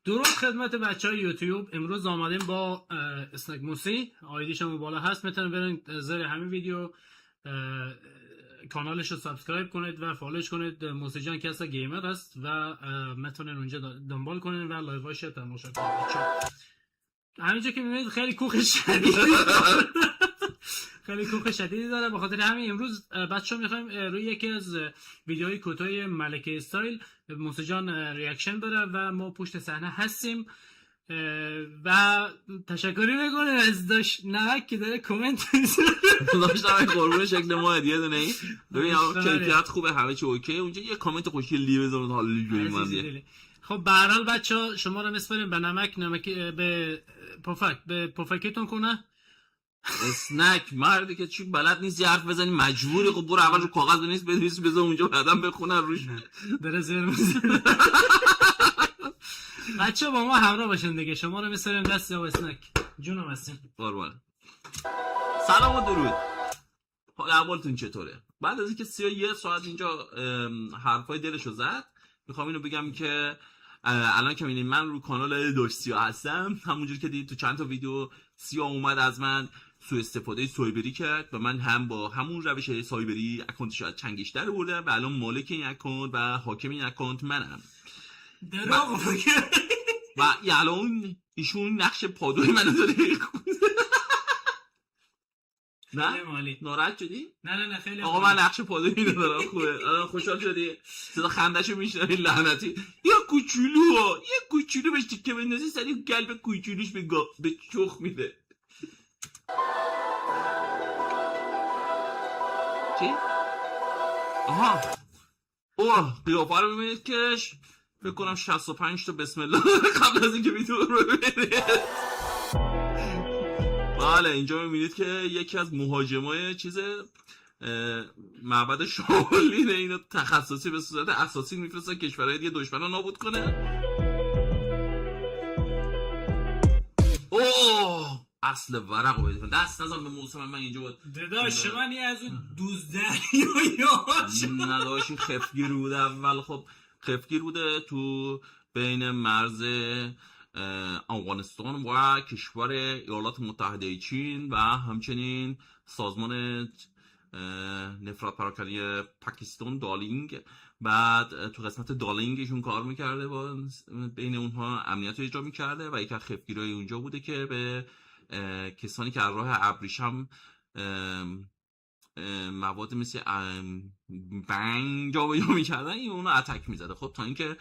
درود خدمت بچهای یوتیوب. امروز آمدیم با اسنک موسی، آیدیش هم بالا هست، میتونید برین زیر همین ویدیو کانالش رو سابسکرایب کنید و فالوش کنید. موسی جان کسا گیمر است و میتونین اونجا دنبال کنید و لایوهاش تماشا کنید. همینجا که میبینید خیلی کوخ شدید خیلی کوخ شدیدی داره. به خاطر همین امروز بچه‌ها می‌خوایم روی یکی از ویدیوهای کوتاه ملکه استایل موسی جان ریاکشن بره و ما پشت صحنه هستیم و تشکری میکنه از داش نمک که داره کامنت داش نمک قربون شکل ما هدیه دونه ای. ببین کیفیت خوبه، همه چی اوکی. اونجا یه کامنت خوشگلی بزنید حالا جوی من دیگه. خب به هر حال بچه‌ها شما رو میسپاریم به نمک به پفکتون کنه. اسنک مردی که چی بلد نیست حرف بزنی مجبوری. خب برو اول رو کاغذ بنویس بنویس بذار اونجا بعدم بخونن روش. داره زیر میزنه. بچه با ما همراه باشین دیگه. شما رو میسپاریم دست یا اسنک. جونم هستین. قربان. سلام و درود. حال احوالتون چطوره؟ بعد از اینکه 31 ساعت اینجا حرفای دلشو زد، میخوام اینو بگم که الان که میبینید من رو کانال داش سیا هستم. همونجور که دیدید تو چند تا ویدیو سیا اومد از من سوء استفاده سایبری کرد و من هم با همون روش سایبری اکانتش از چنگش در بردم و الان مالک این اکانت و حاکم این اکانت منم. و الان ایشون نقش پادوی منو داره. نه ناراحت شدی؟ نه خیلی آقا من نقش پادوی اینو دارم. خوبه الان خوشحال شدی؟ صدا خنده‌شو میشنوی لعنتی. یا کوچولو بهش تیکه بندازی سری قلب کوچولوش به چخ میده. چی؟ آها اوه قیافه رو ببینید که فکر کنم 65 تا بسم الله قبل از اینکه ویدیو رو ببینید. بله اینجا میبینید که یکی از مهاجمای معبد شاولین اینو تخصصی به صورت اساسی میفرسته کشورهای دیگه دشمنا نابود کنه. اوه اصل ورقو بده دست نزن به موسم من اینجا بود. داداش من از اون 12 یا نداشی خفگیر بوده اول. خب خفگیر بوده تو بین مرز افغانستان و کشور ایالات متحده چین و همچنین سازمان نفرت پراکنی پاکستان دالینگ. بعد تو قسمت دالینگشون کار میکرده با بین اونها امنیت رو اجرا میکرده و یکی از خفگیرهای اونجا بوده که به کسانی که از راه ابریشم مواد مثل بنگ جا میکردن این اونو اتک میزده. خب تا اینکه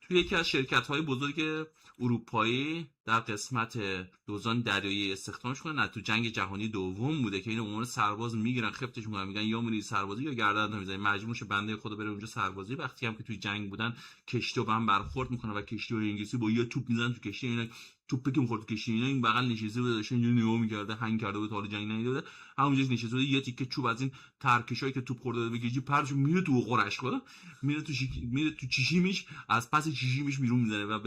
توی یکی از شرکت‌های بزرگ اروپایی در قسمت دوزان دریایی استخدامش کنه. نه تو جنگ جهانی دوم بوده که اینو عنوان سرباز میگیرن خفتش میکنن میگن یا میری سربازی یا گردن میزنی. مجبور شه بنده خدا بره اونجا سربازی. وقتی هم که توی جنگ بودن کشتی رو هم برخورد میکنه و کشتی‌های انگلیسی با یه توپ میزنن تو کشتی اینا. توپی که می‌خورد تو کشتی اینا این بغل نشسته بود داشت اینجوری نگاه می‌کرده هنگ کرده بود حال جنگ ندیده بود. همونجاش نشسته بود یه تیکه چوب از این ترکشایی که توپ خورده به گیجی پرش میره تو قرش خدا میره تو چشیمش از پس چشیمش بیرون میزنه و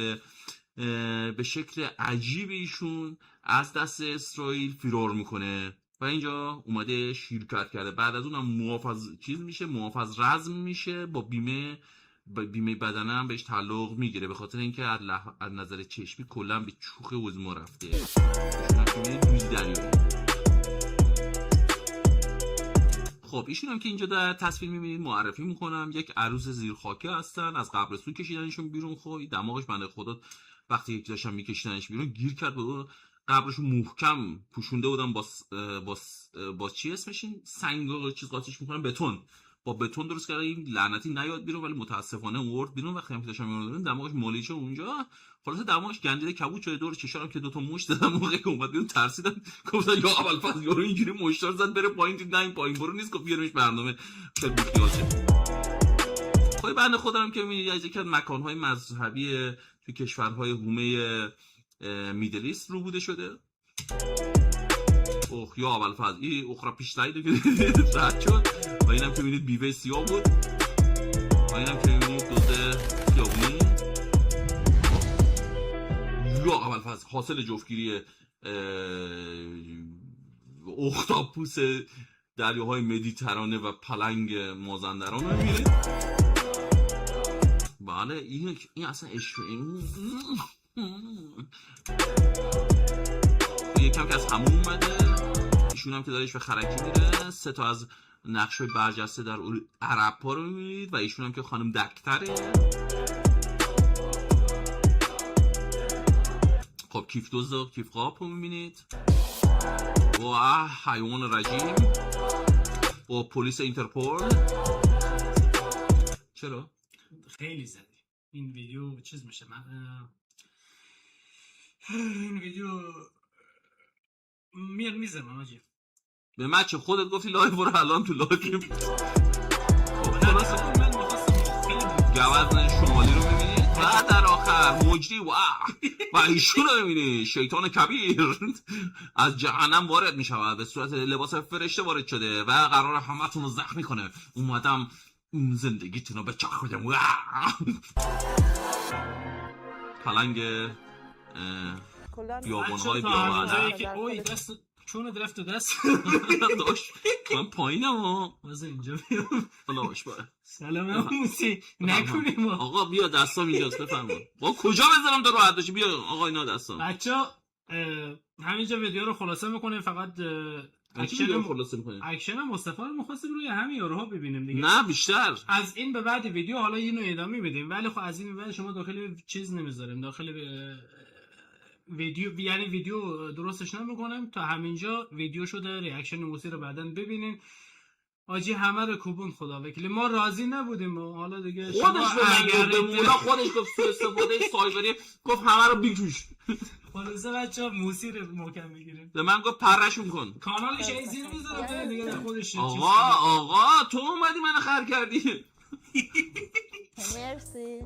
به شکل عجیبی ایشون از دست اسرائیل فرار میکنه و اینجا اومده شرکت کرده. بعد از اونم محافظ رزم میشه با بیمه بدنه هم بهش تعلق میگیره به خاطر اینکه از نظر چشمی کلا به چوخ عظما رفته. خب ایشون هم که اینجا در تصویر میبینید معرفی میکنم یک عروس زیرخاکی هستن. از قبرستون کشیدنشون بیرون. خب دماغش بنده خدا وقتی داشتن میکشیدنش بیرون گیر کرد به قبرشون محکم پوشونده بودن با چی اسمش این سنگ و چیز قاطیش میکنن با بتون درست کرده این لعنتی نیاد بیرون ولی متاسفانه اورد بیرون. وقتی هم که داشتن میرون دماغش مالیشه اونجا. خلاص دماغش گندیده کبود شده دور چشام که دوتا مشت دادن. موقعی که اومد بیرون ترسیدن گفتن یا اول فاز یارو اینجوری مشتار زد بره پایین دید نه این پایین برو نیست گفت بیارمش برنامه خیلی بیخیاشه. خب بنده خودم که میبینید از یکی از مکان‌های مذهبی توی کشورهای حومه میدل ایست رو بوده شده. اوه یا اول فاز این اخرى پیشتایی که رد شد و اینم که میبینید بیوه سیاه بود و اینم که میبینید دوزه خیابونی. یا اول فاز حاصل جفتگیری اختاپوس دریاهای مدیترانه و پلنگ مازندران رو میبینید. بله این اصلا یکم که از همون اومده، ایشون هم که دارش به خرکی میره. 3 تا از نقشای برجسته در عرب ها رو میبینید و ایشون هم که خانم دکتره. خب کیف دوز و کیف قاب رو میبینید و حیوان رژیم و پلیس اینترپول. چرا؟ خیلی زدی این ویدیو چیز میشه. من این ویدیو میزنم آجی. به من چه خودت گفتی لایو برو الان تو لایو. من میخواستم خیلی گوزن شمالی رو میبینید و در آخر مجری و ایشون رو میبینید شیطان کبیر از جهنم وارد میشود به صورت لباس فرشته وارد شده و قرار همتون رو زخمی کنه. اومدم زندگیتون رو به چخ بدم. پلنگ بیابان‌های بیابان‌های که اوی دست چون درفت و دست داشت من پایینم ها واسه اینجا بیام. الله باشباره. سلام موسی نکنیم آقا بیا دستام اینجاست بفرما. با کجا بذارم تو راحت باشی؟ بیا آقا اینا دستام. بچا همینجا ویدیو رو خلاصه میکنیم. فقط اکشن مصطفی رو می‌خواستیم روی همین یاروها ببینیم دیگه. نه بیشتر از این به بعد ویدیو حالا اینو ادامه میدیم، ولی خب از این به بعد شما داخل چیز نمیذاریم، داخل ویدیو یعنی ویدیو درستش نمیکنم تا همینجا ویدیو شده. ریاکشن موسی رو بعداً ببینین. آجی همه رو کوبون خدا وکیلی. ما راضی نبودیم و حالا دیگه خودش به مولا خودش گفت سوء استفاده سایبری گفت همه رو بیجوش. خلاصه بچه‌ها موسی رو محکم میگیریم. به من گفت پرشون کن. کانالش این زیر میذارم دیگه خودش. آقا تو اومدی منو خر کردی. مرسی.